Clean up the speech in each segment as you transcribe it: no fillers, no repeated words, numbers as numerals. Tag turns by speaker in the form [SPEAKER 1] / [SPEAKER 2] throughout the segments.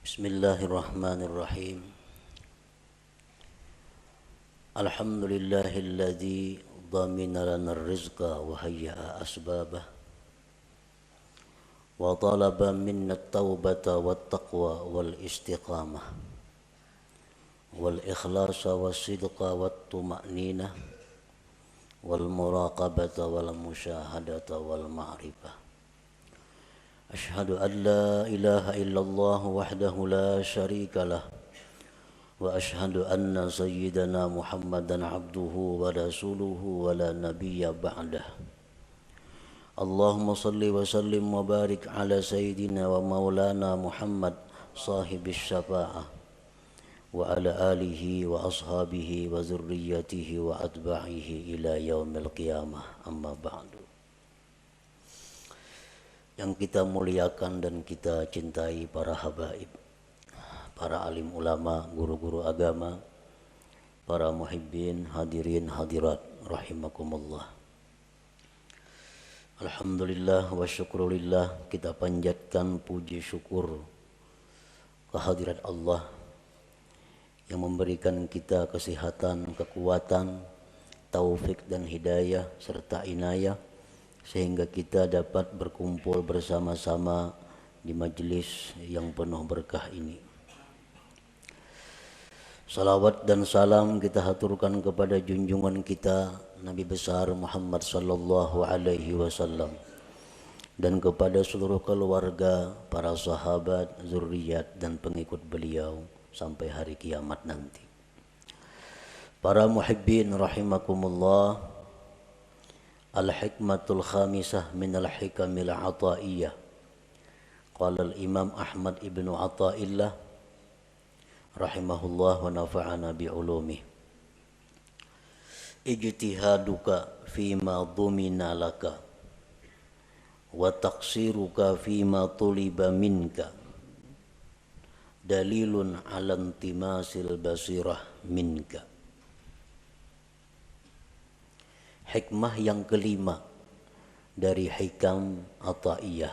[SPEAKER 1] Bismillahirrahmanirrahim. Alhamdulillahilladzi dhamina lana rizqa wa hayya'a asbabah wa talaba minna at-taubata wat-taqwa wal-istiqamah wal-ikhlasa was-sidqa wat-tuma'ninah wal-muraqabata wal-musyahadata wal-ma'rifah. Ashhadu an la ilaha illallah wahdahu la syarika lah wa ashhadu anna sayyidana Muhammadan abduhu wa rasuluhu wa la nabiyya ba'dah. Allahumma salli wa sallim wa barik ala sayyidina wa maulana Muhammad sahibis syafa'ah wa ala alihi wa ashabihi wa zurriyyatihi wa atba'ihi ila yaumil qiyamah, amma ba'du. Yang kita muliakan dan kita cintai para habaib, para alim ulama, guru-guru agama, para muhibbin, hadirin hadirat rahimakumullah. Alhamdulillah wa syukrulillah, kita panjatkan puji syukur kehadirat Allah yang memberikan kita kesehatan, kekuatan, taufik dan hidayah serta inayah sehingga kita dapat berkumpul bersama-sama di majelis yang penuh berkah ini. Salawat dan salam kita haturkan kepada junjungan kita Nabi besar Muhammad sallallahu alaihi wasallam dan kepada seluruh keluarga, para sahabat, zuriat dan pengikut beliau sampai hari kiamat nanti. Para muhibbin rahimakumullah, al-hikmatul khamisah min al-hikamil ataiyah. Qala al-imam Ahmad ibnu Athaillah rahimahullah wa nafa'ana bi'ulumih. Ijtihaduka fima dhumina laka wa taqsiruka fima tuliba minka dalilun ala intimasil basirah minka. Hikmah yang kelima dari hikam Athaiyah.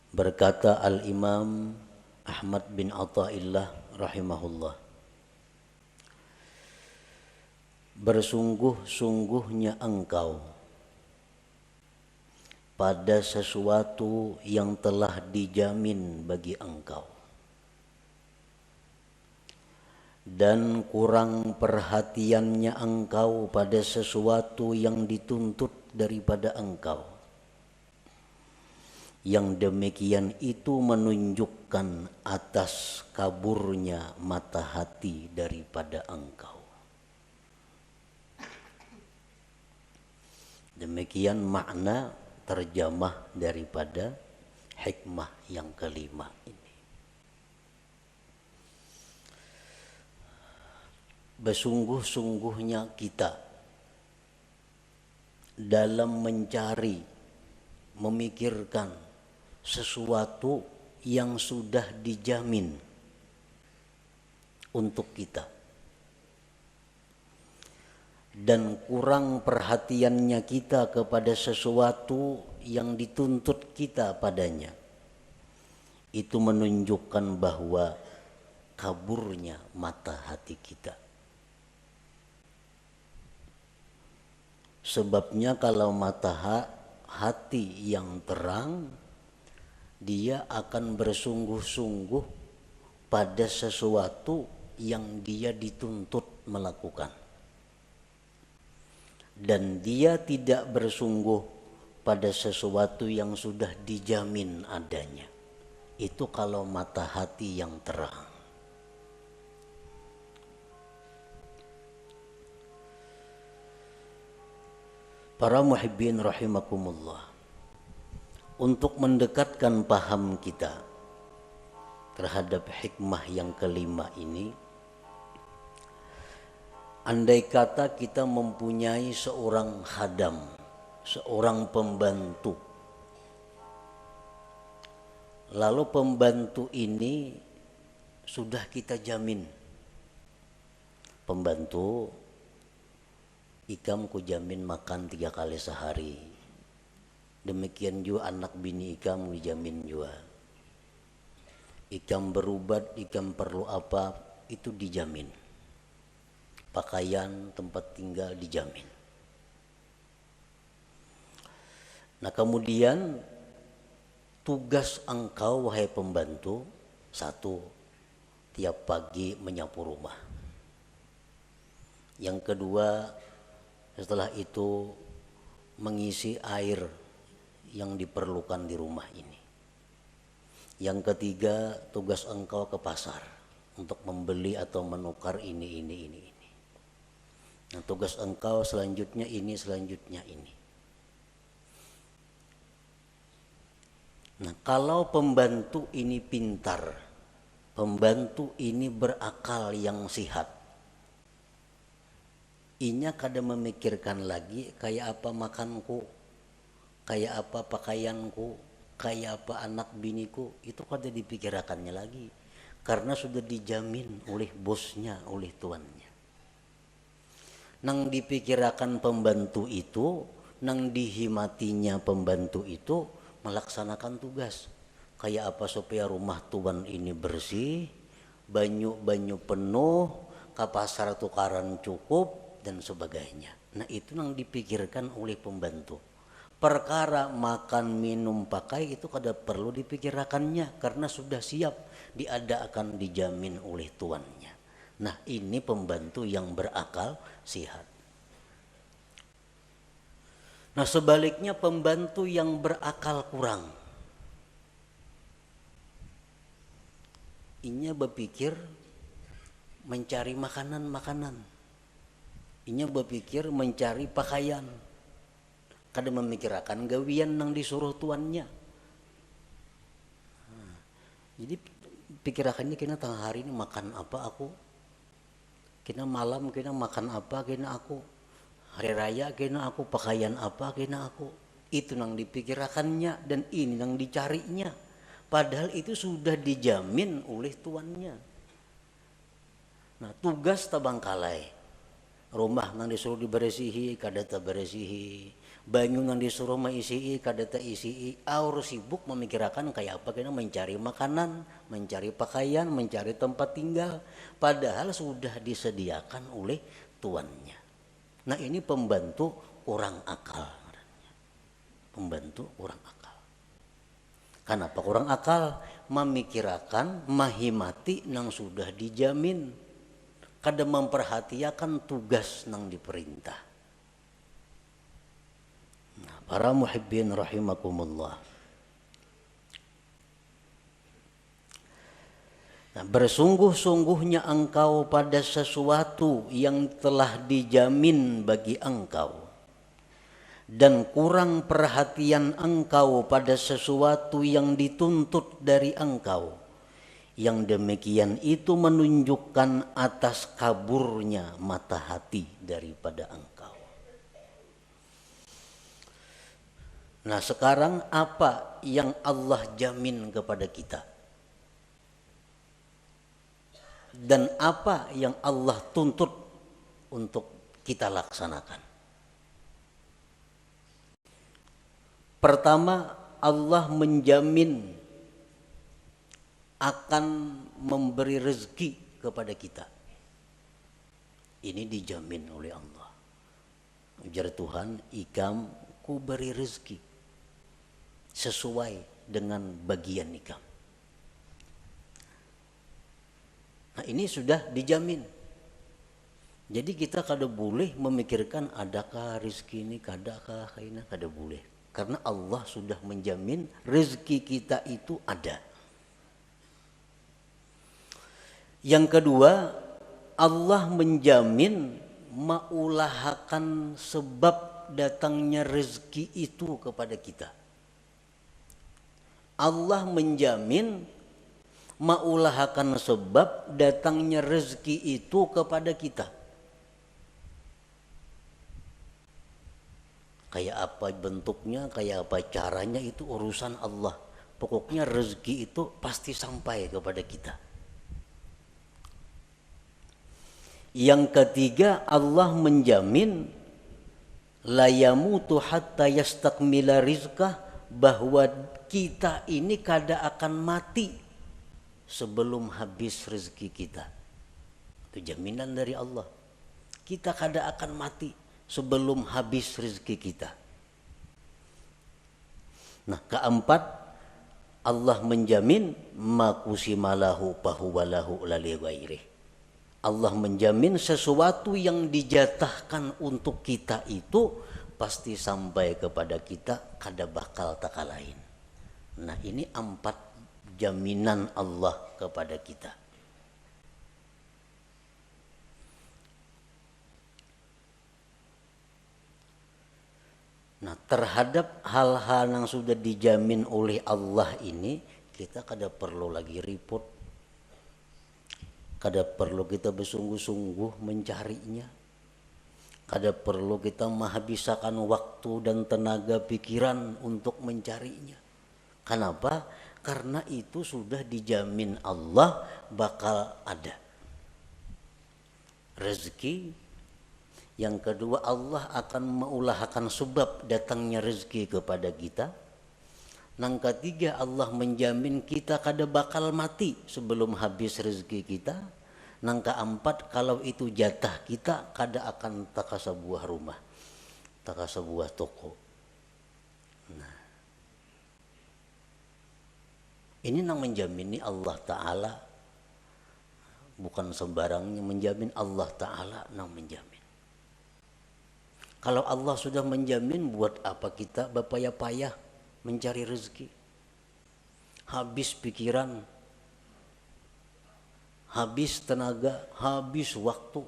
[SPEAKER 1] Berkata Al-Imam Ahmad bin Athaillah rahimahullah, bersungguh-sungguhnya engkau pada sesuatu yang telah dijamin bagi engkau, dan kurang perhatiannya engkau pada sesuatu yang dituntut daripada engkau. Yang demikian itu menunjukkan atas kaburnya mata hati daripada engkau. Demikian makna terjemah daripada hikmah yang kelima ini. Bersungguh-sungguhnya kita dalam mencari, memikirkan sesuatu yang sudah dijamin untuk kita, dan kurang perhatiannya kita kepada sesuatu yang dituntut kita padanya, itu menunjukkan bahwa kaburnya mata hati kita. Sebabnya kalau mata hati yang terang, dia akan bersungguh-sungguh pada sesuatu yang dia dituntut melakukan. Dan dia tidak bersungguh pada sesuatu yang sudah dijamin adanya. Itu kalau mata hati yang terang. Para muhibbin rahimakumullah, untuk mendekatkan paham kita terhadap hikmah yang kelima ini, andai kata kita mempunyai seorang khadam, seorang pembantu, lalu pembantu ini sudah kita jamin, pembantu ikam ku jamin makan 3 kali sehari, demikian juga anak bini ikam dijamin juga. Ikam berubat, ikam perlu apa, itu dijamin. Pakaian, tempat tinggal dijamin. Nah kemudian tugas engkau wahai pembantu, satu, tiap pagi menyapu rumah. Yang kedua, setelah itu mengisi air yang diperlukan di rumah ini. Yang ketiga, tugas engkau ke pasar untuk membeli atau menukar ini. Nah, tugas engkau selanjutnya ini, selanjutnya ini. Nah, kalau pembantu ini pintar, pembantu ini berakal yang sihat, inya kada memikirkan lagi kayak apa makanku, kayak apa pakaianku, kayak apa anak biniku, itu kada dipikirkannya lagi karena sudah dijamin oleh bosnya, oleh tuannya. Nang dipikirkan pembantu itu, nang dihimatinya pembantu itu melaksanakan tugas. Kayak apa supaya rumah tuan ini bersih, banyu penuh, ke pasar tukaran cukup dan sebagainya. Nah itu yang dipikirkan oleh pembantu. Perkara makan, minum, pakai itu kada perlu dipikirkannya karena sudah siap diadakan, dijamin oleh tuannya. Nah ini pembantu yang berakal sihat. Nah sebaliknya pembantu yang berakal kurang, inya berpikir mencari makanan, inya berpikir mencari pakaian, kada memikirkan gawian yang disuruh tuannya. Jadi pikirakannya kena tengah hari ini makan apa aku, kena malam kena makan apa kena aku, hari raya kena aku pakaian apa kena aku. Itu yang dipikirkannya dan ini yang dicarinya. Padahal itu sudah dijamin oleh tuannya. Nah tugas tabangkalai, rumah nang disuruh diberesihi kada taberesihi, banyu nang disuruh maisii kada taisii, aur sibuk memikirkan kayak apa kena mencari makanan, mencari pakaian, mencari tempat tinggal, padahal sudah disediakan oleh tuannya. Nah ini pembantu kurang akal. Pembantu kurang akal. Kenapa kurang akal? Memikirkan, mahimati nang sudah dijamin, kada memperhatikan tugas nang diperintah. Nah, para muhibbin rahimakumullah. Nah, bersungguh-sungguhnya engkau pada sesuatu yang telah dijamin bagi engkau, dan kurang perhatian engkau pada sesuatu yang dituntut dari engkau, yang demikian itu menunjukkan atas kaburnya mata hati daripada engkau. Nah sekarang apa yang Allah jamin kepada kita? Dan apa yang Allah tuntut untuk kita laksanakan? Pertama, Allah menjamin akan memberi rezeki kepada kita. Ini dijamin oleh Allah. Ujar Tuhan, ikam ku beri rezeki sesuai dengan bagian ikam. Nah ini sudah dijamin. Jadi kita kada boleh memikirkan adakah rezeki ini, kadakah kaina, kada boleh. Karena Allah sudah menjamin rezeki kita itu ada. Yang kedua, Allah menjamin maulahakan sebab datangnya rezeki itu kepada kita. Allah menjamin maulahakan sebab datangnya rezeki itu kepada kita. Kayak apa bentuknya, kayak apa caranya, itu urusan Allah. Pokoknya rezeki itu pasti sampai kepada kita. Yang ketiga, Allah menjamin la yamutu hatta yastakmila rizqah, bahwa kita ini kada akan mati sebelum habis rezeki kita. Itu jaminan dari Allah. Kita kada akan mati sebelum habis rezeki kita. Nah, keempat, Allah menjamin makusimalahu pahuwalahu lali ghairih. Allah menjamin sesuatu yang dijatahkan untuk kita itu pasti sampai kepada kita, kada bakal taka lain. Nah, ini 4 jaminan Allah kepada kita. Nah, terhadap hal-hal yang sudah dijamin oleh Allah ini, kita kada perlu lagi repot, kada perlu kita bersungguh-sungguh mencarinya, kada perlu kita menghabiskan waktu dan tenaga pikiran untuk mencarinya. Kenapa? Karena itu sudah dijamin Allah bakal ada rezeki. Yang kedua, Allah akan mengulahkan sebab datangnya rezeki kepada kita. Yang ketiga, Allah menjamin kita kada bakal mati sebelum habis rezeki kita. Yang keempat, kalau itu jatah kita, kada akan taka sebuah rumah, taka sebuah toko. Nah, ini yang menjamini Allah Ta'ala. Bukan sembarangnya menjamin, Allah Ta'ala yang menjamin. Kalau Allah sudah menjamin, buat apa kita berpayah-payah mencari rezeki? Habis pikiran, habis tenaga, habis waktu.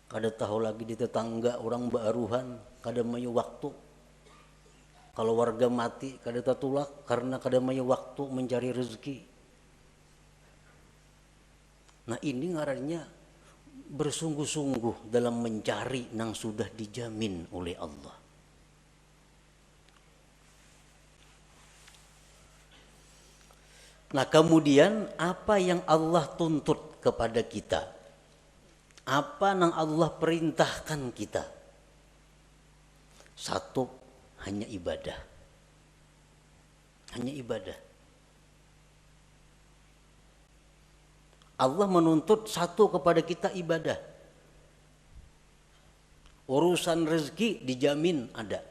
[SPEAKER 1] Kada tahu lagi di tetangga orang baruhan, kada mayu waktu. Kalau warga mati, kada tatulak karena kada mayu waktu mencari rezeki. Nah, ini ngarannya bersungguh-sungguh dalam mencari yang sudah dijamin oleh Allah. Nah, kemudian apa yang Allah tuntut kepada kita? Apa yang Allah perintahkan kita? Satu, hanya ibadah. Hanya ibadah. Allah menuntut satu kepada kita, ibadah. Urusan rezeki dijamin ada.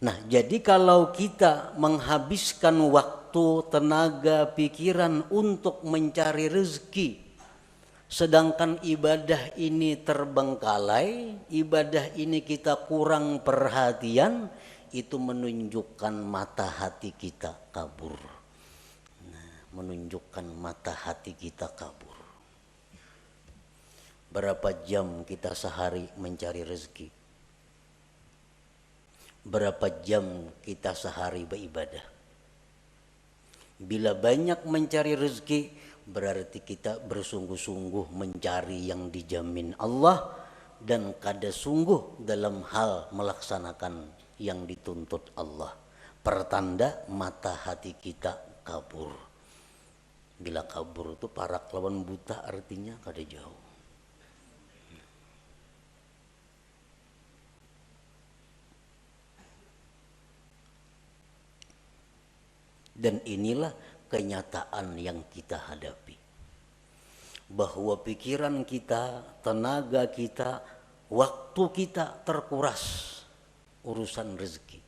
[SPEAKER 1] Nah, jadi kalau kita menghabiskan waktu, tenaga, pikiran untuk mencari rezeki, sedangkan ibadah ini terbengkalai, ibadah ini kita kurang perhatian, itu menunjukkan mata hati kita kabur. Nah, menunjukkan mata hati kita kabur. Berapa jam kita sehari mencari rezeki? Berapa jam kita sehari beribadah? Bila banyak mencari rezeki, berarti kita bersungguh-sungguh mencari yang dijamin Allah dan kada sungguh dalam hal melaksanakan yang dituntut Allah. Pertanda mata hati kita kabur. Bila kabur itu parak lawan buta, artinya kada jauh. Dan inilah kenyataan yang kita hadapi. Bahwa pikiran kita, tenaga kita, waktu kita terkuras urusan rezeki.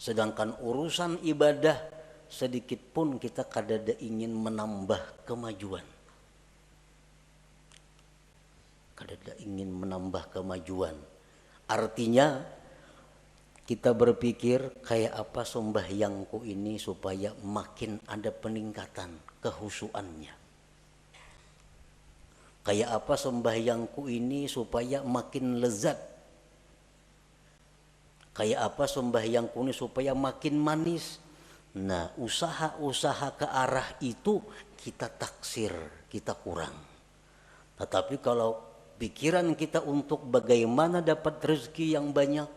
[SPEAKER 1] Sedangkan urusan ibadah sedikit pun kita kadada ingin menambah kemajuan. Kadada ingin menambah kemajuan. Artinya kita berpikir kayak apa sembahyangku ini supaya makin ada peningkatan kehusuannya. Kayak apa sembahyangku ini supaya makin lezat. Kayak apa sembahyangku ini supaya makin manis. Nah, usaha-usaha ke arah itu kita taksir, kita kurang. Tetapi kalau pikiran kita untuk bagaimana dapat rezeki yang banyak,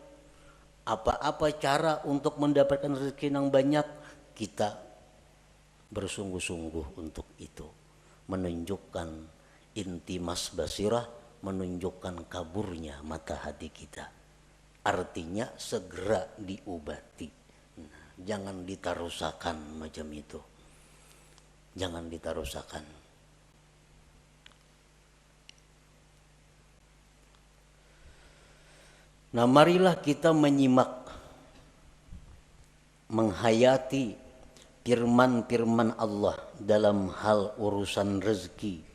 [SPEAKER 1] apa-apa cara untuk mendapatkan rezeki yang banyak, kita bersungguh-sungguh untuk itu. Menunjukkan intimas basirah menunjukkan kaburnya mata hati kita. Artinya segera diobati. Nah, jangan ditarusakan macam itu. Jangan ditarusakan. Nah, marilah kita menyimak, menghayati firman-firman Allah dalam hal urusan rezeki.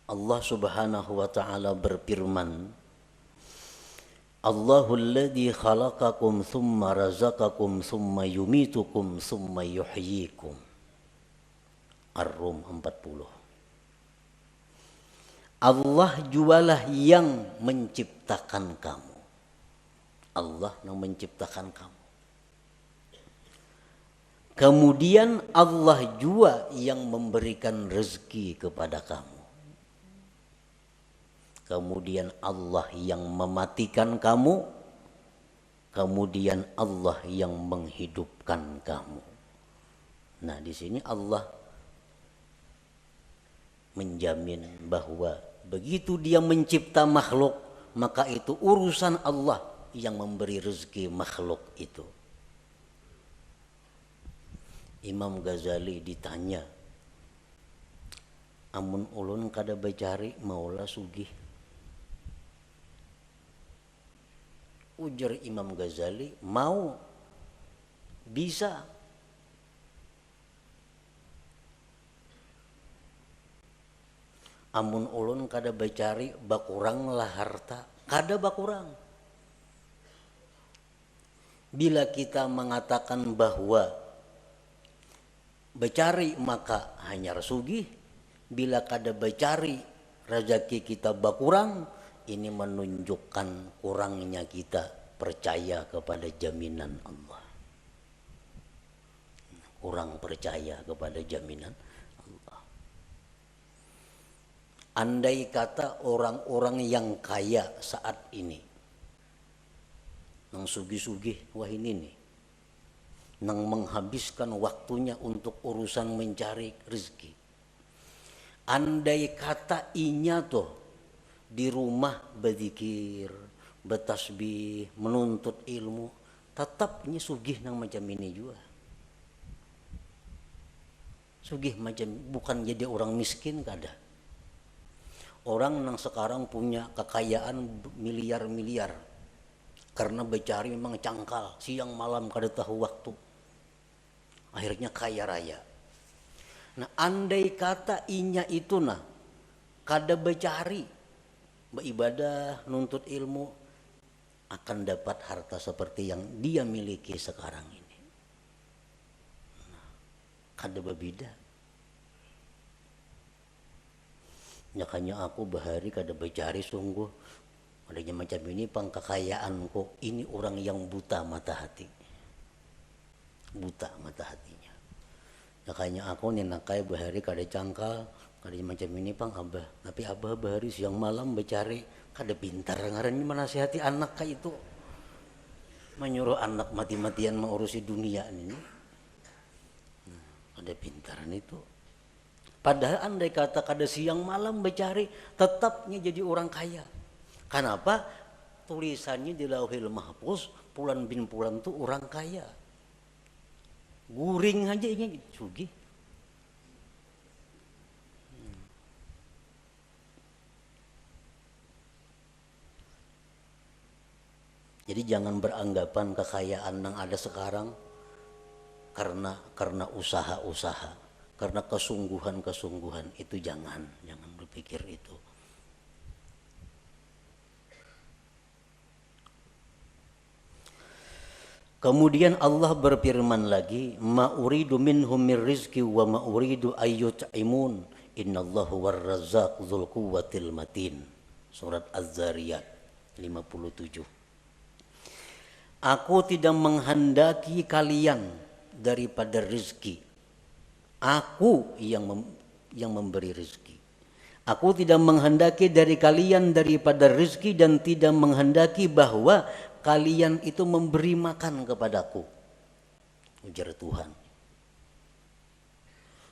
[SPEAKER 1] Allah Subhanahu wa ta'ala berfirman, Allahul ladzi khalaqakum thumma razaqakum thumma yumitukum thumma yuhyikum. Ar-Rum 40. Allah jualah yang menciptakan kamu. Allah yang menciptakan kamu. Kemudian Allah jua yang memberikan rezeki kepada kamu. Kemudian Allah yang mematikan kamu. Kemudian Allah yang menghidupkan kamu. Nah, di sini Allah menjamin bahwa begitu dia mencipta makhluk, maka itu urusan Allah yang memberi rezeki makhluk itu. Imam Ghazali ditanya, amun ulun kada bacari maulah sugih. Ujar Imam Ghazali, mau, bisa. Amun ulun kada bacari bakurang lah harta, kada bakurang. Bila kita mengatakan bahwa bacari maka hanya sugih, bila kada bacari rezeki kita bakurang, ini menunjukkan kurangnya kita percaya kepada jaminan Allah. Kurang percaya kepada jaminan Allah. Andai kata orang-orang yang kaya saat ini, nang sugih-sugih, wah ini nih, nang menghabiskan waktunya untuk urusan mencari rezeki. Andai kata inya tuh di rumah berzikir, bertasbih, menuntut ilmu, tetapnya sugih nang macam ini juga. Sugih macam, bukan jadi orang miskin kada. Orang yang sekarang punya kekayaan miliar-miliar karena becari memang cangkal, siang malam kada tahu waktu, akhirnya kaya raya. Nah, andai kata inya itu nah kada becari, beribadah, nuntut ilmu, akan dapat harta seperti yang dia miliki sekarang ini. Nah, kada berbeda. Makanya aku bahari kada becari sungguh. Adanya macam ini pangkekayaanku. Ini orang yang buta mata hati. Buta mata hatinya. Makanya aku ninakai bahari kada cangkal. Kada macam ini pang abah. Tapi abah bahari siang malam becari. Kada pintar ngarannya menasihati anak kayak itu. Menyuruh anak mati-matian mengurusi dunia ini. Kada pintaran itu. Padahal andai kata kada siang malam becari, tetapnya jadi orang kaya. Kenapa? Tulisannya di Lauhil Mahfuz, Pulan bin Pulan itu orang kaya. Guring aja ini sugih. Jadi jangan beranggapan kekayaan yang ada sekarang karena usaha-usaha. Karena kesungguhan-kesungguhan itu jangan berpikir itu. Kemudian Allah berfirman lagi, ma uridu minhum min rizqi wa ma uridu ayyut'imun innallahu warrazzaq dzul quwwatil matin. Surat Az-Zariyat 57. Aku tidak menghendaki kalian daripada rezeki. Aku yang memberi rezeki. Aku tidak menghendaki dari kalian daripada rezeki dan tidak menghendaki bahwa kalian itu memberi makan kepadaku. Ujar Tuhan.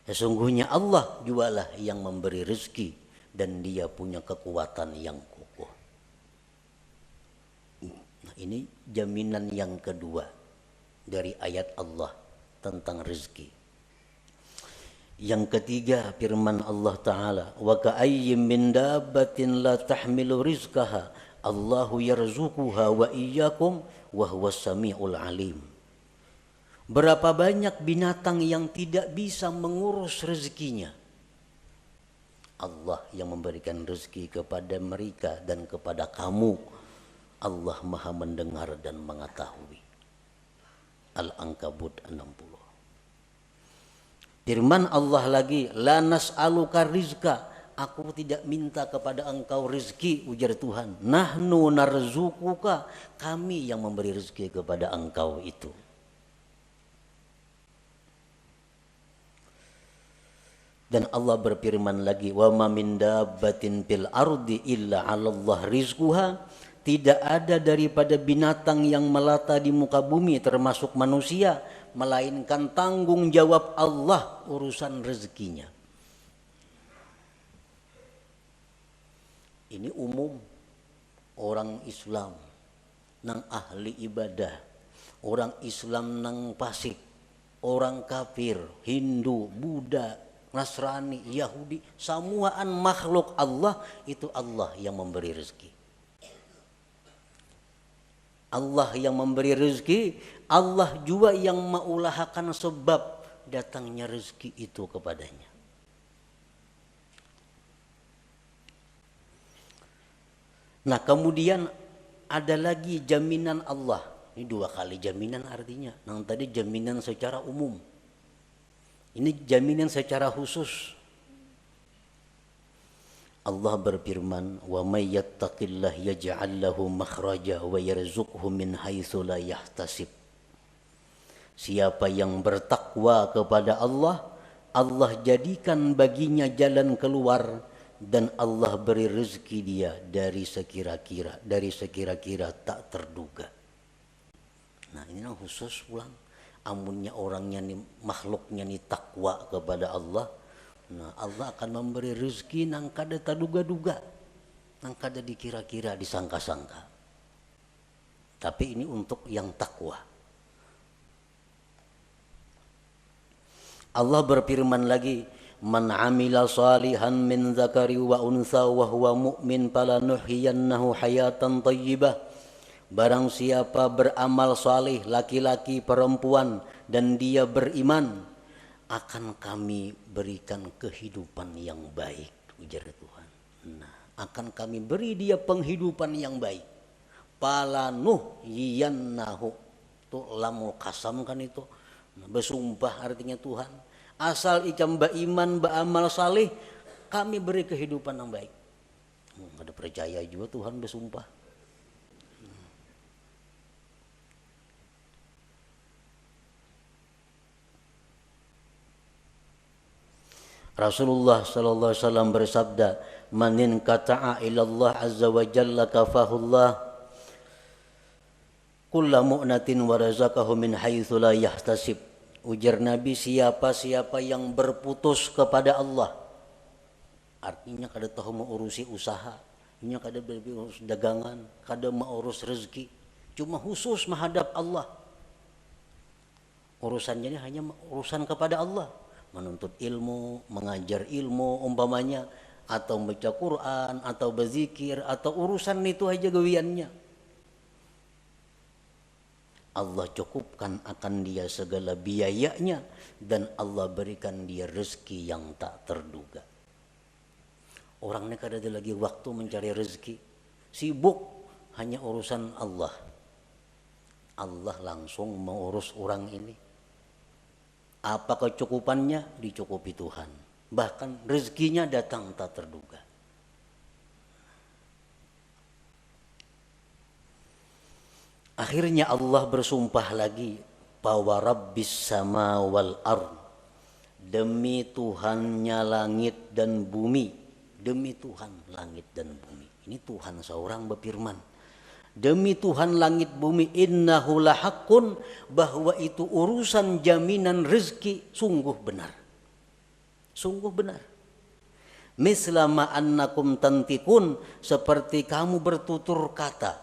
[SPEAKER 1] Sesungguhnya Allah jualah yang memberi rezeki dan dia punya kekuatan yang kokoh. Nah, ini jaminan yang kedua dari ayat Allah tentang rezeki. Yang ketiga firman Allah Ta'ala, wa ka'ayyim min dabbatin la tahmilu rizqaha Allahu yarzuquha wa iyyakum wa huwas samiul alim. Berapa banyak binatang yang tidak bisa mengurus rezekinya. Allah yang memberikan rezeki kepada mereka dan kepada kamu. Allah Maha mendengar dan mengetahui. Al-Ankabut 60. Firman Allah lagi, la nas'aluka rizqa. Aku tidak minta kepada engkau rezeki, ujar Tuhan. Nahnu narzukuka. Kami yang memberi rezeki kepada engkau itu. Dan Allah berfirman lagi, wa ma min dabbatin fil ardi illa 'alallah rizquha. Tidak ada daripada binatang yang melata di muka bumi termasuk manusia, melainkan tanggung jawab Allah urusan rezekinya. Ini umum orang Islam nang ahli ibadah, orang Islam nang fasik, orang kafir, Hindu, Buddha, Nasrani, Yahudi, semuaan makhluk Allah itu Allah yang memberi rezeki. Allah yang memberi rezeki, Allah juga yang mengulahakan sebab datangnya rezeki itu kepadanya. Nah, kemudian ada lagi jaminan Allah. Ini dua kali jaminan artinya. Yang tadi jaminan secara umum. Ini jaminan secara khusus. Allah berfirman, "Wa may yattaqillah yaj'al lahu makhraja wa yarzuqhu min haitsu la yahtasib." Siapa yang bertakwa kepada Allah, Allah jadikan baginya jalan keluar dan Allah beri rezeki dia dari sekira-kira tak terduga. Nah, ini yang khusus pulang. Amunnya orangnya nih, makhluknya nih takwa kepada Allah, nah Allah akan memberi rezeki nang kada taduga-duga, nang kada dikira-kira, disangka-sangka. Tapi ini untuk yang takwa. Allah berfirman lagi, man amila salihan min zakari wa unsa wa huwa mu'min falanuhyiyannahu hayatan thayyibah. Barang siapa beramal salih, laki-laki perempuan, dan dia beriman, akan kami berikan kehidupan yang baik, ujar Tuhan. Nah, akan kami beri dia penghidupan yang baik. Falanuhyiyannahu, itu lamul kasam kan itu. Nah, bersumpah artinya Tuhan. Asal icam beriman, beramal salih, kami beri kehidupan yang baik. Ada percaya juga Tuhan bersumpah. Rasulullah sallallahu alaihi wasallam bersabda, "Manin kata'a ilallah azza wa jalla kafahullah kulla mu'natin wa razaqahu min haitsu la yahtasib." Ujar Nabi, siapa-siapa yang berputus kepada Allah, artinya kada tahu mengurusi usaha, nya kada berurus dagangan, kada mengurus rezeki, cuma khusus menghadap Allah. Urusannya ini hanya urusan kepada Allah. Menuntut ilmu, mengajar ilmu umpamanya, atau baca Quran, atau berzikir, atau urusan itu aja gawiannya. Allah cukupkan akan dia segala biayanya dan Allah berikan dia rezeki yang tak terduga. Orangnya kada ada lagi waktu mencari rezeki, sibuk hanya urusan Allah. Allah langsung mengurus orang ini. Apa kecukupannya? Dicukupi Tuhan. Bahkan rezekinya datang tak terduga. Akhirnya Allah bersumpah lagi, bahwa Rabbis sama wal ard, demi Tuhannya langit dan bumi. Demi Tuhan langit dan bumi. Ini Tuhan seorang berfirman. Demi Tuhan langit bumi, innahu lahaqqun, bahwa itu urusan jaminan rezeki sungguh benar. Sungguh benar. Mislama annakum tantikun, seperti kamu bertutur kata.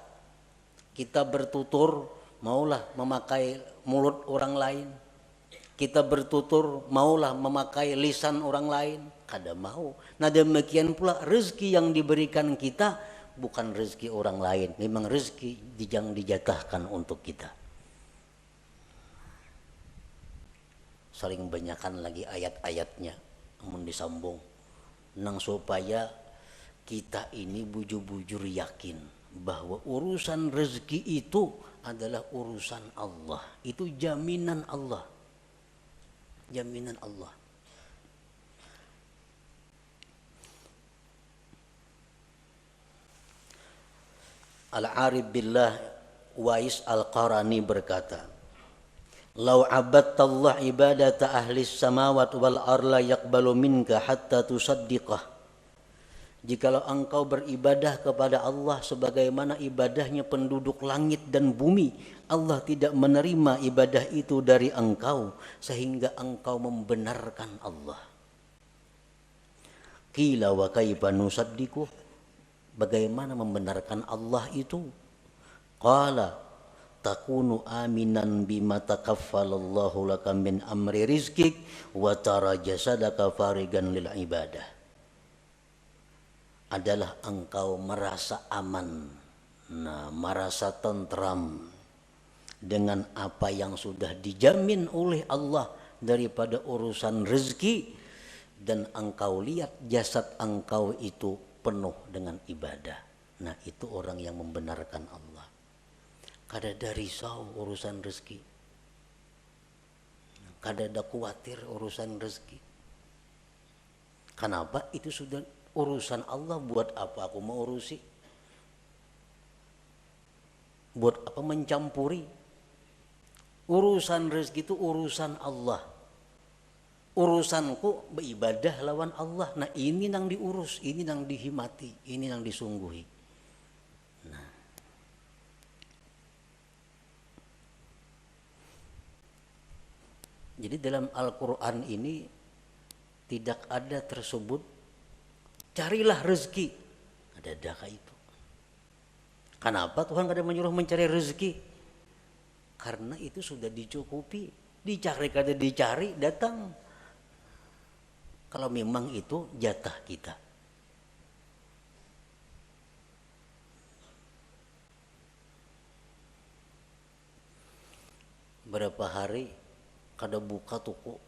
[SPEAKER 1] Kita bertutur maulah memakai mulut orang lain. Kita bertutur maulah memakai lisan orang lain. Kada mau. Nah demikian pula rezeki yang diberikan kita bukan rezeki orang lain. Memang rezeki yang dijatahkan untuk kita. Saling banyakkan lagi ayat-ayatnya. Namun disambung. Nang supaya kita ini bujur-bujur yakin bahwa urusan rezeki itu adalah urusan Allah. Itu jaminan Allah. Jaminan Allah. Al-Arif Billah Wais Al-Qarani berkata, "Lau abadtallah ibadata ahli samawat wal arla yaqbalu minka hatta tusaddiqah." Jikalau engkau beribadah kepada Allah sebagaimana ibadahnya penduduk langit dan bumi, Allah tidak menerima ibadah itu dari engkau sehingga engkau membenarkan Allah. Qila wa kaifa nusaddiqu? Bagaimana membenarkan Allah itu? Qala takunu aminan bima takaffalallahu laka min amri rizqik wa tara jasadaka farigan lil ibadah. Adalah engkau merasa aman, merasa tentram dengan apa yang sudah dijamin oleh Allah daripada urusan rezeki, dan engkau lihat jasad engkau itu penuh dengan ibadah. Nah itu orang yang membenarkan Allah. Kada ada risau urusan rezeki, kada ada khawatir urusan rezeki. Kenapa? Itu sudah urusan Allah. Buat apa aku mau urusi? Buat apa mencampuri? Urusan rezeki itu urusan Allah. Urusanku beribadah lawan Allah. Nah ini nang diurus, ini nang dihimati, ini nang disungguhi. Nah, jadi dalam Al-Quran ini tidak ada tersebut carilah rezeki. Ada daka itu. Kenapa Tuhan kada menyuruh mencari rezeki? Karena itu sudah dicukupi. Dicari kada dicari datang. Kalau memang itu jatah kita. Berapa hari kada buka toko.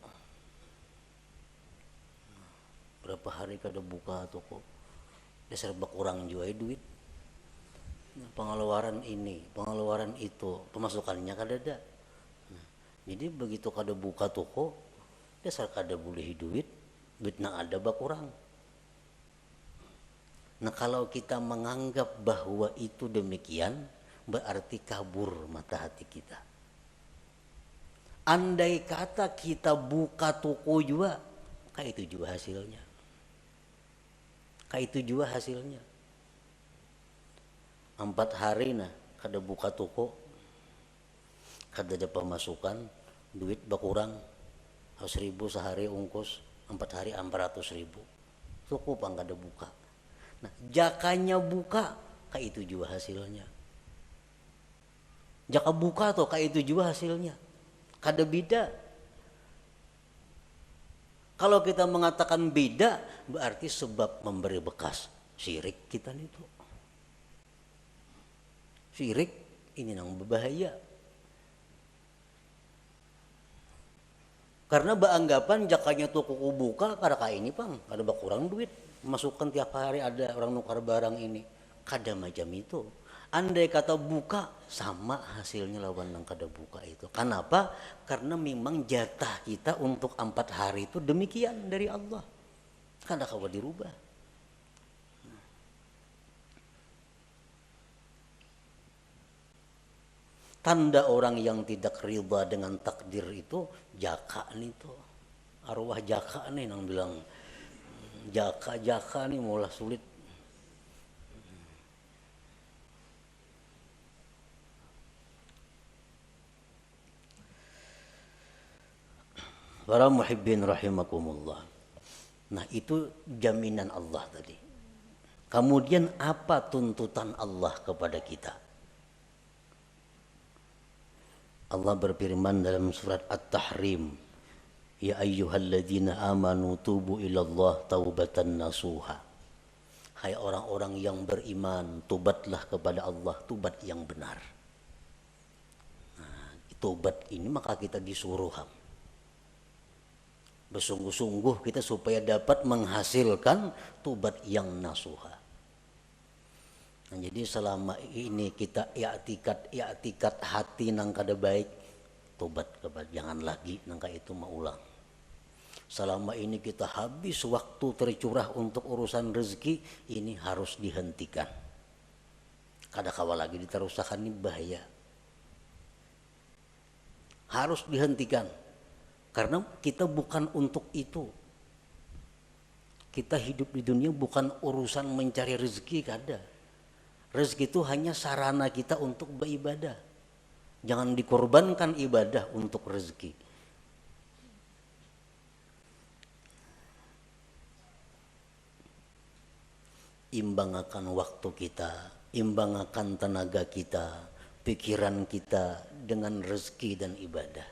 [SPEAKER 1] Berapa hari kada buka toko, dasar kurang juga duit. Pengeluaran ini, pengeluaran itu, pemasukannya kada ada. Jadi begitu kada buka toko, dasar kada boleh duit nang ada kurang. Nah kalau kita menganggap bahwa itu demikian, berarti kabur mata hati kita. Andai kata kita buka toko juga, kayak itu juga hasilnya. Kayak itu juga hasilnya. 4 hari kada buka toko, kada ada pemasukan, duit berkurang, 1.000 sehari ungkus, 4 hari 400.000. Toko pang kada buka. Nah, jakanya buka, kayak itu juga hasilnya. Jaka buka tuh kayak itu juga hasilnya. Kada beda. Kalau kita mengatakan beda, berarti sebab memberi bekas. Syirik kita itu. Syirik ini yang berbahaya. Karena beranggapan jakanya toko buka, kada kayak ini pang, kada berkurang duit. Masukkan tiap hari ada orang nukar barang ini. Kada macam itu. Andai kata buka, sama hasilnya lawan yang kada buka itu. Kenapa? Karena memang jatah kita untuk 4 hari itu demikian dari Allah. Kada kawa dirubah. Tanda orang yang tidak riba dengan takdir itu jaka nih tuh. Arwah jaka nih yang bilang jaka nih mulai sulit. Para muhibbin rahimakumullah. Nah itu jaminan Allah tadi. Kemudian apa tuntutan Allah kepada kita? Allah berfirman dalam surat At-Tahrim, ya ayyuhalladzina amanu tubu ilallah taubatan nasuha. Hai orang-orang yang beriman, tobatlah kepada Allah, tobat yang benar. Nah, tobat ini maka kita disuruh bersungguh-sungguh kita supaya dapat menghasilkan tobat yang nasuha. Nah, jadi selama ini kita i'tikat hati nang kada baik, tobat kepada jangan lagi nangka itu maulang. Selama ini kita habis waktu tercurah untuk urusan rezeki, ini harus dihentikan. Kada kawa lagi diterusakan, ini bahaya. Harus dihentikan. Karena kita bukan untuk itu. Kita hidup di dunia bukan urusan mencari rezeki, kada. Rezeki itu hanya sarana kita untuk beribadah. Jangan dikorbankan ibadah untuk rezeki. Imbangkan waktu kita, imbangkan tenaga kita, pikiran kita dengan rezeki dan ibadah.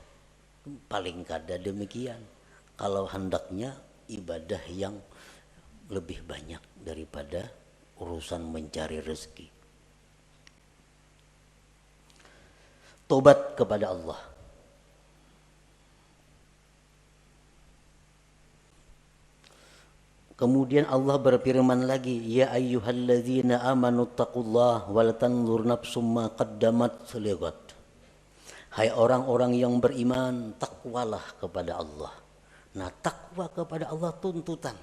[SPEAKER 1] Paling kada demikian. Kalau hendaknya ibadah yang lebih banyak daripada urusan mencari rezeki. Tobat kepada Allah. Kemudian Allah berfirman lagi, ya ayyuhalladzina amanu taqullaha wal tanzur nafsum ma qaddamat lighad. Hai orang-orang yang beriman, takwalah kepada Allah. Nah, takwa kepada Allah tuntutan.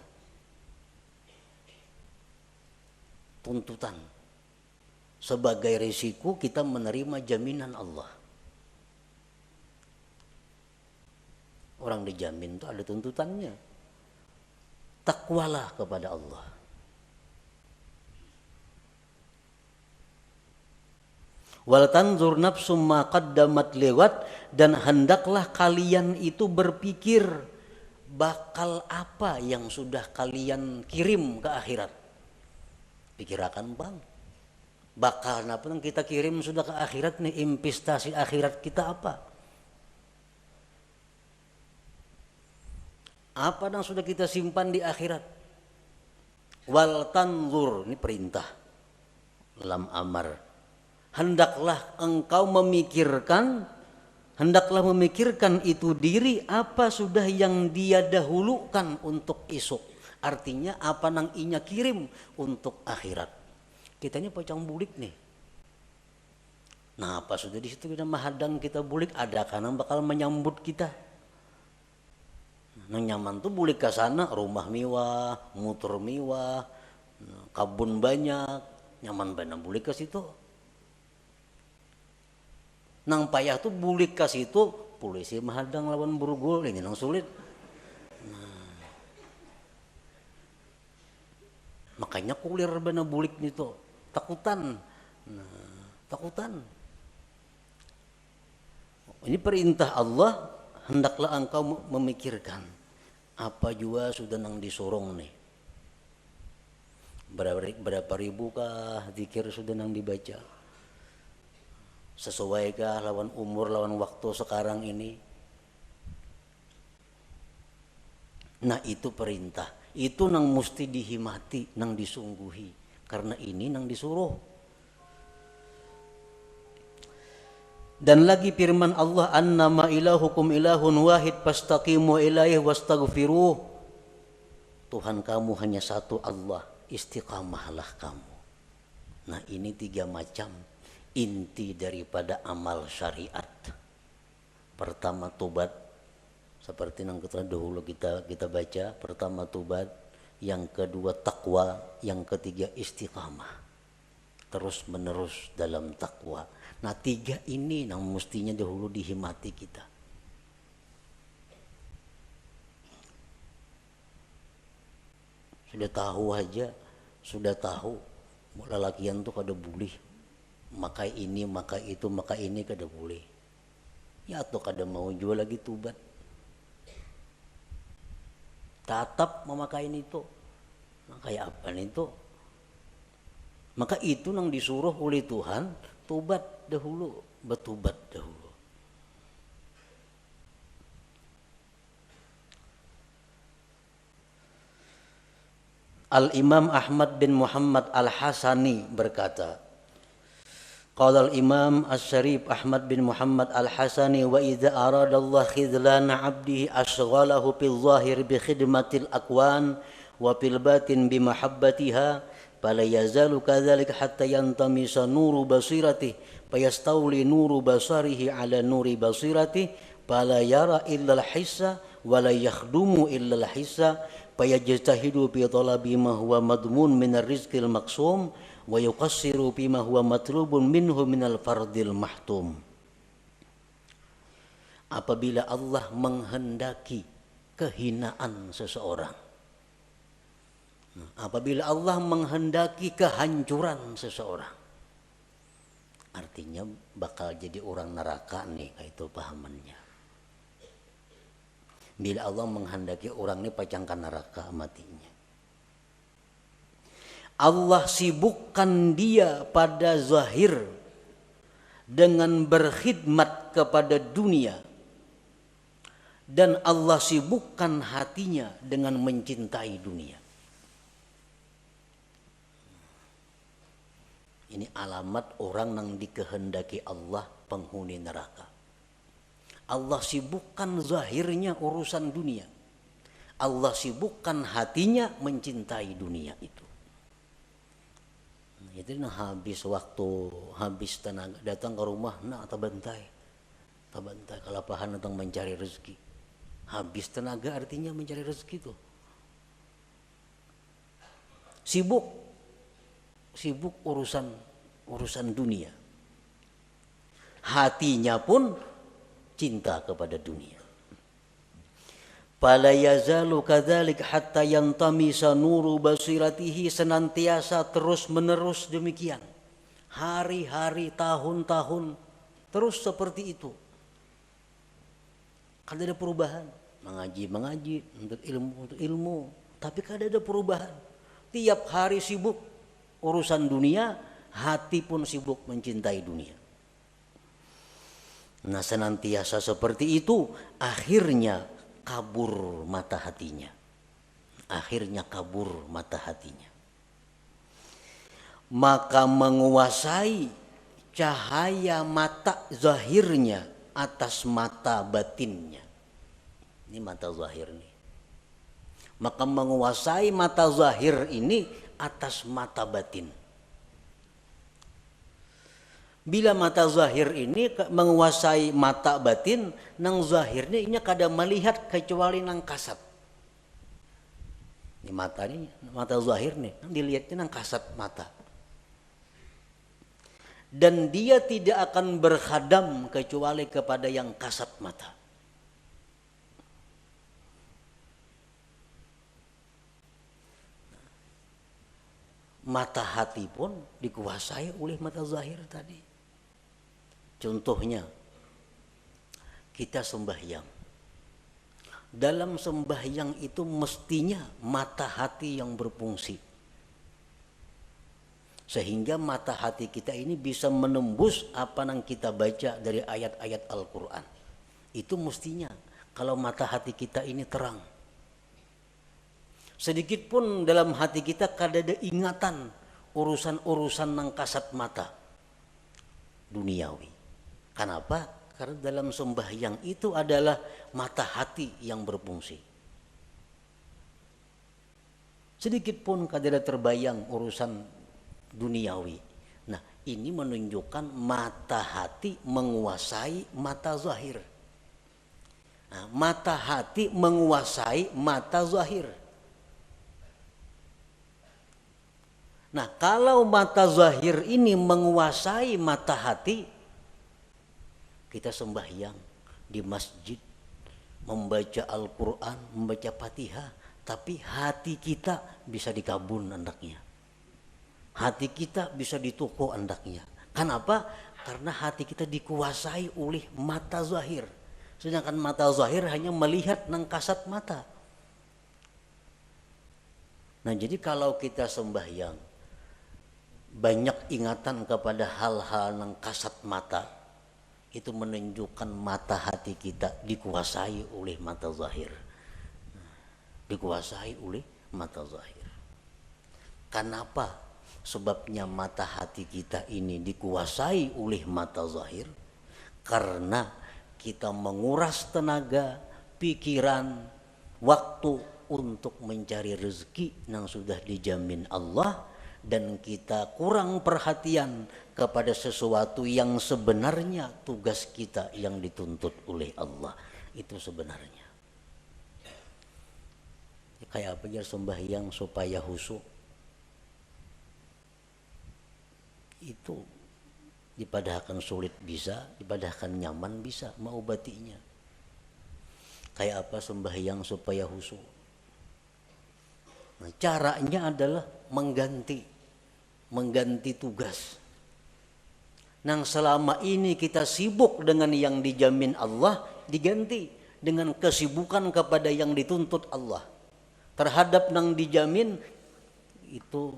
[SPEAKER 1] Tuntutan. Sebagai risiko kita menerima jaminan Allah. Orang dijamin itu ada tuntutannya. Takwalah kepada Allah. Wal tanzur nafsum ma qaddamat liwat, dan hendaklah kalian itu berpikir bakal apa yang sudah kalian kirim ke akhirat. Pikirakan bang, bakal apa yang kita kirim sudah ke akhirat nih, investasi akhirat kita apa? Apa yang sudah kita simpan di akhirat? Wal tanzur, ini perintah lam amar. Hendaklah engkau memikirkan, hendaklah memikirkan itu diri apa sudah yang dia dahulukan untuk esok. Artinya apa nang inya kirim untuk akhirat. Kita ini pocong bulik nih. Nah, apa sudah di situ kita mahadang kita bulik, ada kanan bakal menyambut kita. Nang nyaman tuh bulik ke sana, rumah mewah, motor mewah, kabun banyak, nyaman banget bulik ke situ. Nang payah tuh bulik ke situ, polisi mahadang lawan burgul, ini nang sulit. Nah, makanya kulir bener bulik itu, takutan. Nah, takutan. Ini perintah Allah, hendaklah engkau memikirkan apa juga sudah nang disorong nih. Berapa ribu kah zikir sudah nang dibaca? Sesuaikah lawan umur, lawan waktu sekarang ini? Nah itu perintah. Itu nang mesti dihimati, nang disungguhi. Karena ini nang disuruh. Dan lagi firman Allah, annama ilahukum ilahun wahid fastaqimu ilaihi wastaghfiruh. Tuhan kamu hanya satu Allah, istiqamahlah kamu. Nah ini 3 macam inti daripada amal syariat. Pertama tobat, seperti yang dahulu kita baca. Pertama tobat, yang kedua takwa, yang ketiga istiqamah. Terus menerus dalam takwa. Nah 3 ini yang mestinya dahulu dihimati kita. Sudah tahu aja, sudah tahu lelakian tuh kada boleh maka ini, maka itu, maka ini kada boleh. Ya atau kada mau jual lagi tobat. tetap memakai itu. Nah, kayak apa itu? Maka itu yang disuruh oleh Tuhan, tobat dahulu, bertobat dahulu. Al-Imam Ahmad bin Muhammad Al-Hasani berkata, qala al-Imam Asy-Syarif Ahmad bin Muhammad Al-Hasani, wa idza arada Allah khidlana 'abdihi ashghalahu fil zahir bi khidmatil akwan wa fil batin bi mahabbatiha fala yazalu kadzalika hatta yantamisa nuru basiratihi fayastawli nuru basarihi ala nuri basiratihi fala yara illa al-hissa wa la yakhdumu illa al-hissa fayajtahidu fi talabi ma huwa madmun min ar-rizqil maqsum wa yuqassiru bima huwa matlubun minhu minal fardil mahtum. Apabila Allah menghendaki kehinaan seseorang, apabila Allah menghendaki kehancuran seseorang, artinya bakal jadi orang neraka nih, itu pahamannya. Bila Allah menghendaki orang ini pacangkan neraka matinya, Allah sibukkan dia pada zahir dengan berkhidmat kepada dunia, dan Allah sibukkan hatinya dengan mencintai dunia. Ini alamat orang yang dikehendaki Allah penghuni neraka. Allah sibukkan zahirnya urusan dunia, Allah sibukkan hatinya mencintai dunia itu. Itu habis waktu, habis tenaga, datang ke rumah, tabantai kalapahan datang mencari rezeki. Habis tenaga artinya mencari rezeki itu. Sibuk urusan dunia. Hatinya pun cinta kepada dunia. Fala yazalu kadzalik hatta yantamisa nuru basiratihi, senantiasa terus menerus demikian. Hari-hari, tahun-tahun terus seperti itu. Kada ada perubahan. Mengaji, untuk ilmu, tapi kada ada perubahan. Tiap hari sibuk urusan dunia, hati pun sibuk mencintai dunia. Nah, senantiasa seperti itu, akhirnya kabur mata hatinya. Maka menguasai cahaya mata zahirnya atas mata batinnya. Ini mata zahir nih. Maka menguasai mata zahir ini atas mata batin. Bila mata zahir ini menguasai mata batin, nang zahirnya ini kada melihat kecuali nang kasat. Ini mata zahir nih, dilihatnya nang kasat mata. Dan dia tidak akan berkhadam kecuali kepada yang kasat mata. Mata hati pun dikuasai oleh mata zahir tadi. Contohnya, kita sembahyang. Dalam sembahyang itu mestinya mata hati yang berfungsi. Sehingga mata hati kita ini bisa menembus apa yang kita baca dari ayat-ayat Al-Quran. Itu mestinya kalau mata hati kita ini terang. Sedikit pun dalam hati kita kada ada ingatan urusan-urusan nang kasat mata duniawi. Kenapa? Karena dalam sembahyang itu adalah mata hati yang berfungsi. Sedikit pun kada terbayang urusan duniawi. Nah, ini menunjukkan mata hati menguasai mata zahir. Nah, mata hati menguasai mata zahir. Nah, kalau mata zahir ini menguasai mata hati, kita sembahyang di masjid, membaca Al-Quran, membaca Fatihah, tapi hati kita bisa dikabun andaknya. Hati kita bisa ditoko andaknya. Kenapa? Karena hati kita dikuasai oleh mata zahir. Sedangkan mata zahir hanya melihat nang kasat mata. Nah jadi kalau kita sembahyang banyak ingatan kepada hal-hal yang kasat mata, itu menunjukkan mata hati kita dikuasai oleh mata zahir. Dikuasai oleh mata zahir. Kenapa? Sebabnya mata hati kita ini dikuasai oleh mata zahir karena kita menguras tenaga, pikiran, waktu untuk mencari rezeki yang sudah dijamin Allah, dan kita kurang perhatian kepada sesuatu yang sebenarnya tugas kita yang dituntut oleh Allah. Itu sebenarnya. Kayak apa ya sembahyang supaya khusyuk? Itu dipadahkan sulit bisa, dipadahkan nyaman bisa, mengobatinya. Kayak apa sembahyang supaya khusyuk? Nah, caranya adalah mengganti tugas. Nah, selama ini kita sibuk dengan yang dijamin Allah, diganti dengan kesibukan kepada yang dituntut Allah. Terhadap yang dijamin itu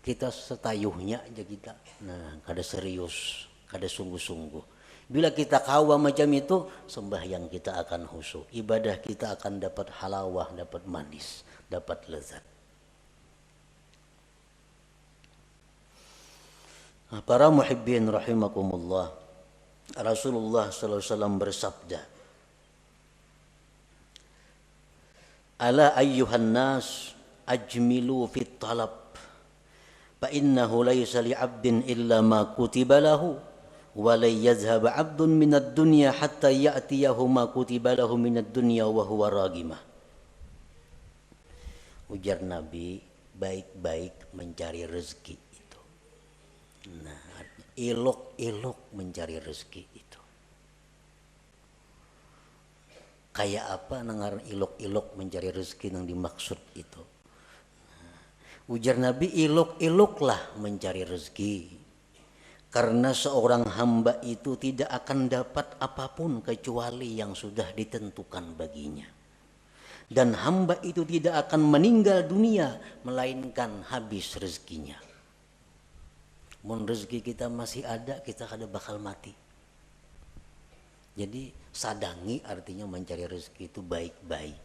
[SPEAKER 1] kita setayuhnya aja kita. Nah, kada serius, kada sungguh-sungguh. Bila kita kawa macam itu, sembahyang kita akan khusyuk. Ibadah kita akan dapat halawah, dapat manis, dapat lezat. Nah, para muhibbin rahimakumullah, Rasulullah sallallahu alaihi wasallam bersabda, "Ala ayyuhan nas ajmilu fit talab, fa innahu laysa li 'abdin illa ma kutiba lahu, wa la yazhab 'abdun minad dunya hatta ya'tiyahu ma kutiba lahu minad dunya wa huwa ragimah." Ujar Nabi, baik-baik mencari rezeki. Nah, elok-elok mencari rezeki itu. Kayak apa nengar elok-elok mencari rezeki yang dimaksud itu? Nah, ujar Nabi, elok-eloklah mencari rezeki. Karena seorang hamba itu tidak akan dapat apapun kecuali yang sudah ditentukan baginya. Dan hamba itu tidak akan meninggal dunia melainkan habis rezekinya. Mun rezeki kita masih ada, kita kada bakal mati. Jadi sadangi artinya mencari rezeki itu baik-baik.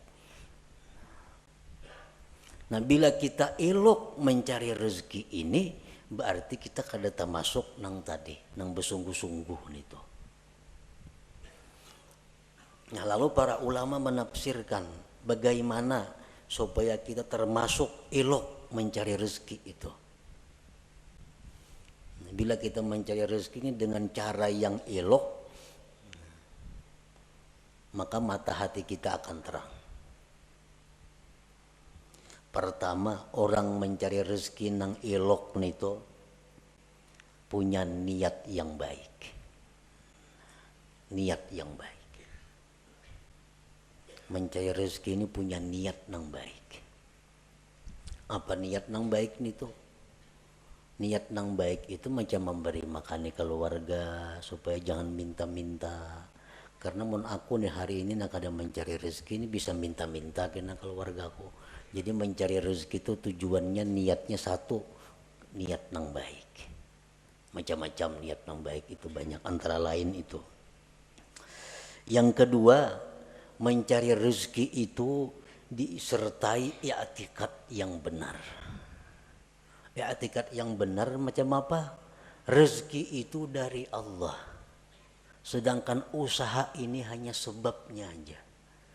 [SPEAKER 1] Nah, bila kita elok mencari rezeki ini, berarti kita kada termasuk nang tadi, nang bersungguh-sungguh itu. Nah, lalu para ulama menafsirkan bagaimana supaya kita termasuk elok mencari rezeki itu. Bila kita mencari rezeki ini dengan cara yang elok, maka mata hati kita akan terang. Pertama, orang mencari rezeki nang elok nito punya niat yang baik. Niat yang baik. Mencari rezeki ini punya niat nang baik. Apa niat nang baik nito? Niat nang baik itu macam memberi makan keluarga supaya jangan minta-minta. Karena mun aku nih hari ini nak ada mencari rezeki ini bisa minta-minta kena keluargaku. Jadi mencari rezeki itu tujuannya niatnya satu, niat nang baik. Macam-macam niat nang baik itu banyak, antara lain itu. Yang kedua, mencari rezeki itu disertai i'tikad yang benar. I'tikad yang benar macam apa? Rezeki itu dari Allah. Sedangkan usaha ini hanya sebabnya aja.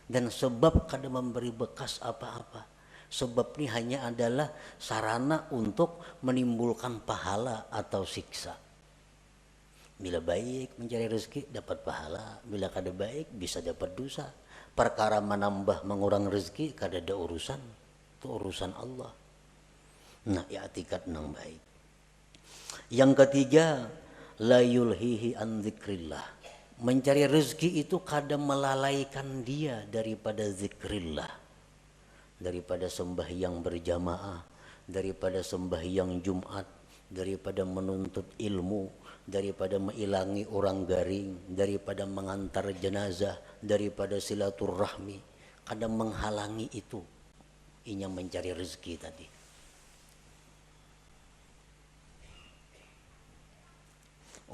[SPEAKER 1] Dan sebab kada memberi bekas apa-apa. Sebab ini hanya adalah sarana untuk menimbulkan pahala atau siksa. Bila baik mencari rezeki dapat pahala. Bila kada baik bisa dapat dosa. Perkara menambah mengurang rezeki kada ada urusan. Itu urusan Allah. Nah, i'tikad nang baik. Yang ketiga, la yulhihi an dzikrillah. Mencari rezeki itu kadang melalaikan dia daripada zikrillah. Daripada sembahyang berjamaah, daripada sembahyang Jumat, daripada menuntut ilmu, daripada mengilangi orang garing, daripada mengantar jenazah, daripada silaturahmi. Kadang menghalangi itu. Inya mencari rezeki tadi.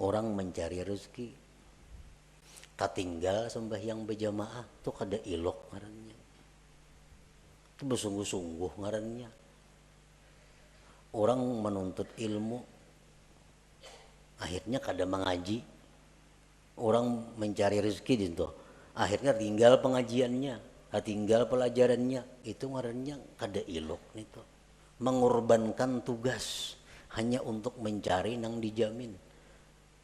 [SPEAKER 1] orang mencari rezeki katinggal sembahyang berjamaah tuh kada ilok ngarannya, itu bersungguh-sungguh ngarannya. Orang menuntut ilmu akhirnya kada mengaji, orang mencari rezeki itu akhirnya tinggal pengajiannya, tinggal pelajarannya, itu ngarannya kada ilok itu, mengorbankan tugas hanya untuk mencari nang dijamin,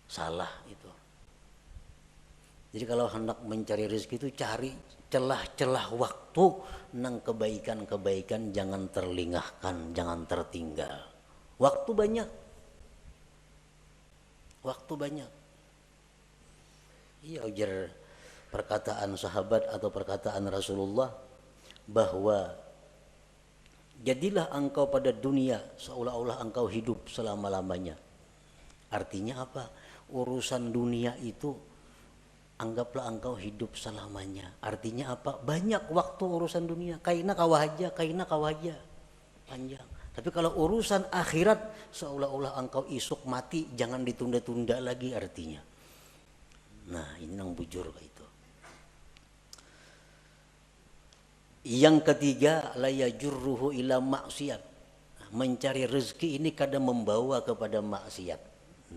[SPEAKER 1] salah itu. Jadi kalau hendak mencari rezeki itu cari celah-celah waktu nang kebaikan-kebaikan, jangan terlingahkan, jangan tertinggal. Waktu banyak. Iya, ujar perkataan sahabat atau perkataan Rasulullah bahwa jadilah engkau pada dunia seolah-olah engkau hidup selama-lamanya. Artinya apa? Urusan dunia itu anggaplah engkau hidup selamanya. Artinya apa? Banyak waktu urusan dunia. Kaina kawahaja, panjang. Tapi kalau urusan akhirat seolah-olah engkau isuk mati, jangan ditunda-tunda lagi artinya. Nah, ini yang bujur itu. Yang ketiga, la yajurruhu ila maksiat. Mencari rezeki ini kadang membawa kepada maksiat.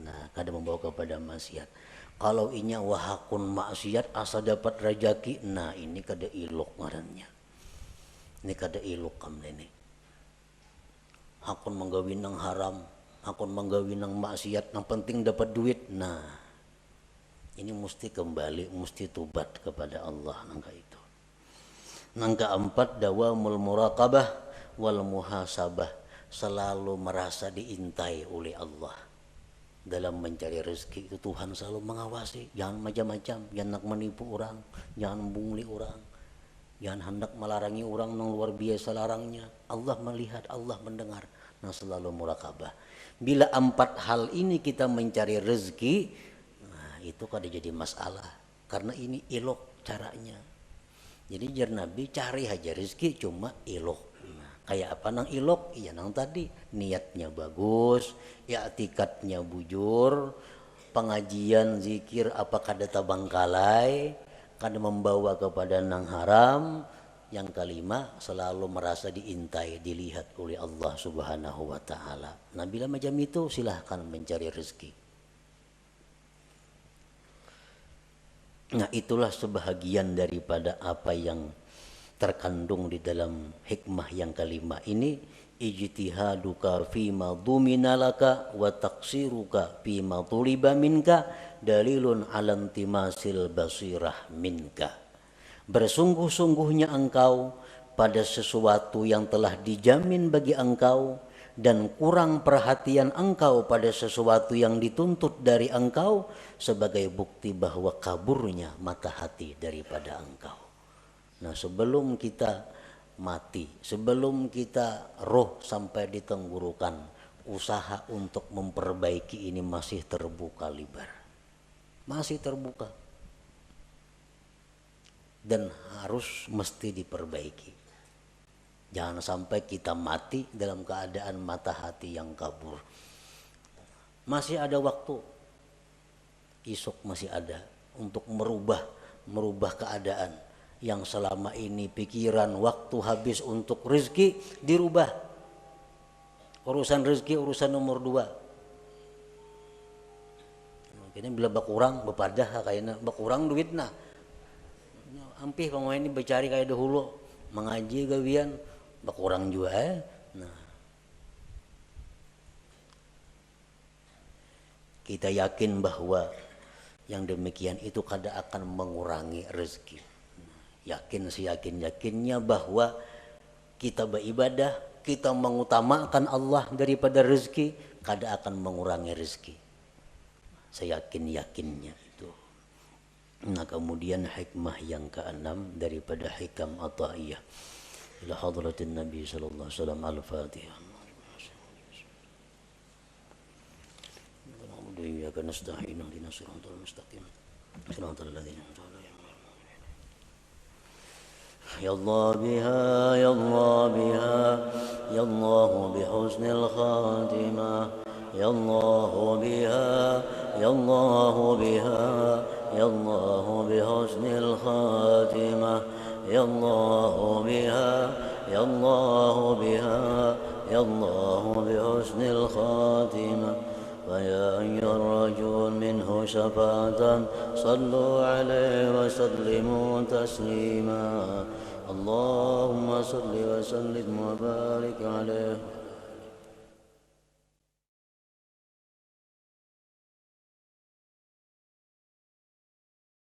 [SPEAKER 1] Nah, kadang membawa kepada maksiat. Kalau inya wahakun maksiat asa dapat rajaki, nah ini kada ilok ngarannya. Ini kada ilok kamne ini. Hakun menggawi nang haram, hakun menggawi nang maksiat, nang penting dapat duit. Nah, ini mesti kembali, mesti tobat kepada Allah nangka itu. Nang keempat, dawamul muraqabah wal muhasabah, selalu merasa diintai oleh Allah. Dalam mencari rezeki itu Tuhan selalu mengawasi, jangan macam-macam, jangan nak menipu orang, jangan bungli orang, jangan hendak melarangi orang yang luar biasa larangnya. Allah melihat, Allah mendengar, nah selalu muraqabah. Bila 4 hal ini kita mencari rezeki, nah itu kada jadi masalah, karena ini ilok caranya. Jadi jar Nabi cari aja rezeki cuma ilok. Kayak apa nang ilok? Iya nang tadi niatnya bagus, i'tikadnya bujur, pengajian zikir apa kada tabangkalai, kada membawa kepada nang haram. Yang kelima, selalu merasa diintai, dilihat oleh Allah Subhanahu wa taala. Nah, bila macam itu silahkan mencari rezeki. Nah, itulah sebahagian daripada apa yang terkandung di dalam hikmah yang kelima ini, ijtihaduka fima dhumina laka wa taqsiruka fima tuliba minka dalilun ala intimasil basirah minka. Bersungguh-sungguhnya engkau pada sesuatu yang telah dijamin bagi engkau dan kurang perhatian engkau pada sesuatu yang dituntut dari engkau sebagai bukti bahwa kaburnya mata hati daripada engkau. Nah, sebelum kita mati, sebelum kita roh sampai di tenggorokan, usaha untuk memperbaiki ini masih terbuka lebar. Masih terbuka. Dan harus mesti diperbaiki. Jangan sampai kita mati dalam keadaan mata hati yang kabur. Masih ada waktu. Esok masih ada untuk merubah keadaan. Yang selama ini pikiran waktu habis untuk rezeki dirubah. Urusan rezeki urusan nomor 2. Kini bila bakurang bepadah kayaknya bakurang duit nah. Ampih pemain ini bercari kayak dahulu mengaji gawian bakurang juga Nah, kita yakin bahwa yang demikian itu kada akan mengurangi rezeki. Yakin seyakin-yakinnya bahwa kita beribadah, kita mengutamakan Allah daripada rezeki, kada akan mengurangi rezeki. Seyakin-yakinnya itu. Nah, kemudian hikmah yang keenam daripada hikam ataiyah ila hadratin Nabi sallallahu alaihi wasallam, al-Fatihah. Iyyaka nasta'in ihdinas siratal mustaqim. Siratal ladzina an'amta 'alaihim. Ya Allah biha, ya Allah biha, ya Allah bihusnil khatimah, ya Allah biha, يا الله بها يا الله بحسن الخاتمة يا الله بها يا الله بها يا الله بحسن الخاتمة فيا أيها الرجل منه شفاعة صلوا عليه وسلموا تسليما اللهم صل وسلم وبارك عليه